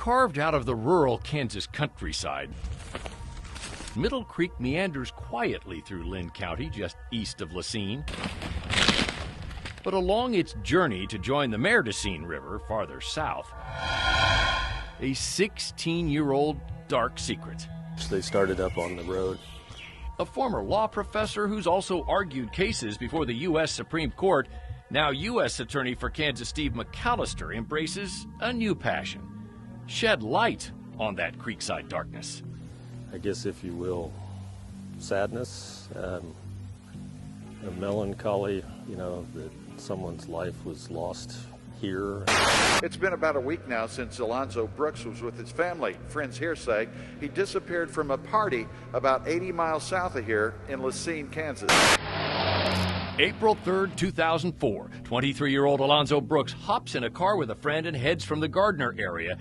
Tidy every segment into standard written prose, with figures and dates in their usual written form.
Carved out of the rural Kansas countryside, Middle Creek meanders quietly through Lynn County, just east of Lacine. But along its journey to join the Merdocine River farther south, a 16-year-old dark secret. They started up on the road. A former law professor who's also argued cases before the U.S. Supreme Court, now U.S. Attorney for Kansas Steve McAllister embraces a new passion: shed light on that creekside darkness. I guess, if you will, sadness, a melancholy, that someone's life was lost here. It's been about a week now since Alonzo Brooks was with his family. Friends here say he disappeared from a party about 80 miles south of here in Lacine, Kansas. April 3rd, 2004, 23-year-old Alonzo Brooks hops in a car with a friend and heads from the Gardner area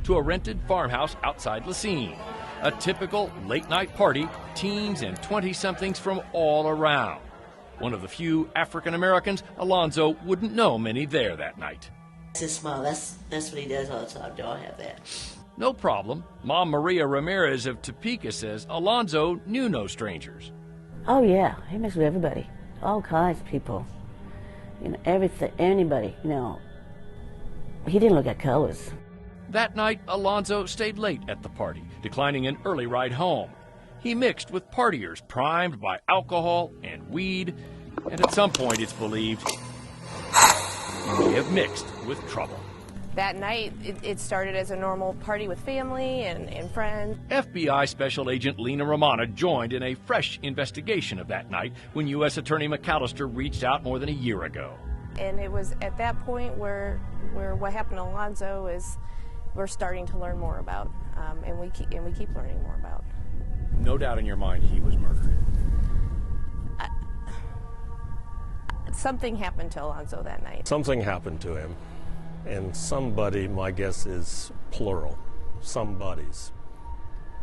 to a rented farmhouse outside Lacine. A typical late-night party, teens and 20-somethings from all around. One of the few African Americans Alonzo wouldn't know many there that night. It's his smile. That's what he does all the time. Do I have that? No problem. Mom Maria Ramirez of Topeka says Alonzo knew no strangers. Oh yeah, he messed with everybody, all kinds of people. Everything, anybody. He didn't look at colors. That night, Alonzo stayed late at the party, declining an early ride home. He mixed with partiers primed by alcohol and weed, and at some point it's believed he may have mixed with trouble. That night, it started as a normal party with family and friends. FBI Special Agent Lena Romana joined in a fresh investigation of that night when U.S. Attorney McAllister reached out more than a year ago. And it was at that point where what happened to Alonzo is we're starting to learn more about, and we keep learning more about. No doubt in your mind he was murdered. Something happened to Alonzo that night. Something happened to him, and somebody, my guess is plural, somebodies,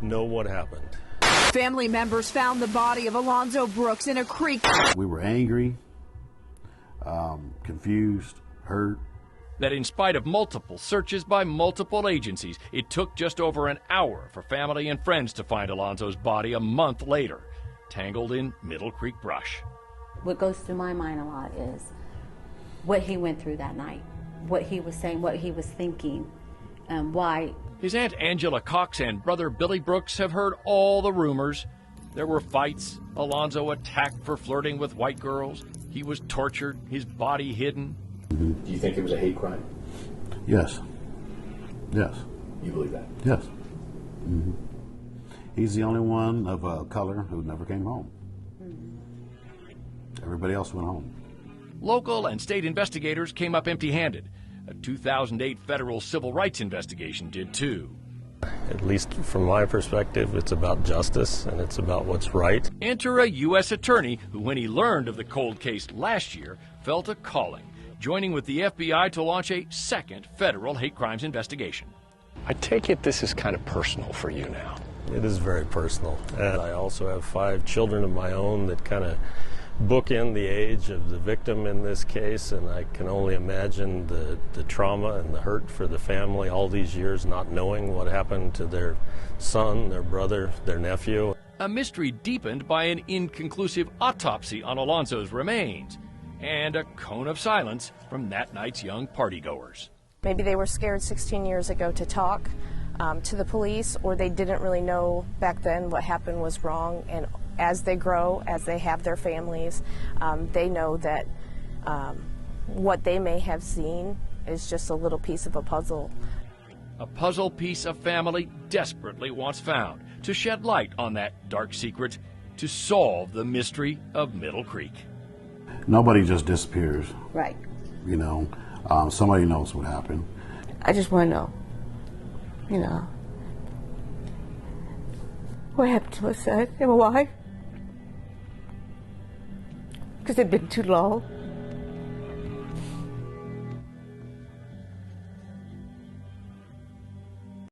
know what happened. Family members found the body of Alonzo Brooks in a creek. We were angry, confused, hurt. That in spite of multiple searches by multiple agencies, it took just over an hour for family and friends to find Alonzo's body a month later, tangled in Middle Creek brush. What goes through my mind a lot is what he went through that night, what he was saying, what he was thinking, why. His Aunt Angela Cox and brother Billy Brooks have heard all the rumors. There were fights, Alonzo attacked for flirting with white girls, he was tortured, his body hidden. Do you think it was a hate crime? Yes. Yes. You believe that? Yes. Mm-hmm. He's the only one of color who never came home. Everybody else went home. Local and state investigators came up empty-handed. A 2008 federal civil rights investigation did too. At least from my perspective, it's about justice and it's about what's right. Enter a U.S. attorney who, when he learned of the cold case last year, felt a calling, joining with the FBI to launch a second federal hate crimes investigation. I take it this is kind of personal for you now. It is very personal. And I also have 5 children of my own that kind of bookend the age of the victim in this case, and I can only imagine the trauma and the hurt for the family all these years not knowing what happened to their son, their brother, their nephew. A mystery deepened by an inconclusive autopsy on Alonzo's remains, and a cone of silence from that night's young partygoers. Maybe they were scared 16 years ago to talk to the police, or they didn't really know back then what happened was wrong, and as they grow, as they have their families, they know that what they may have seen is just a little piece of a puzzle. A puzzle piece a family desperately wants found to shed light on that dark secret, to solve the mystery of Middle Creek. Nobody just disappears. Right. Somebody knows what happened. I just want to know, what happened to my son and my wife? Because it's been too long.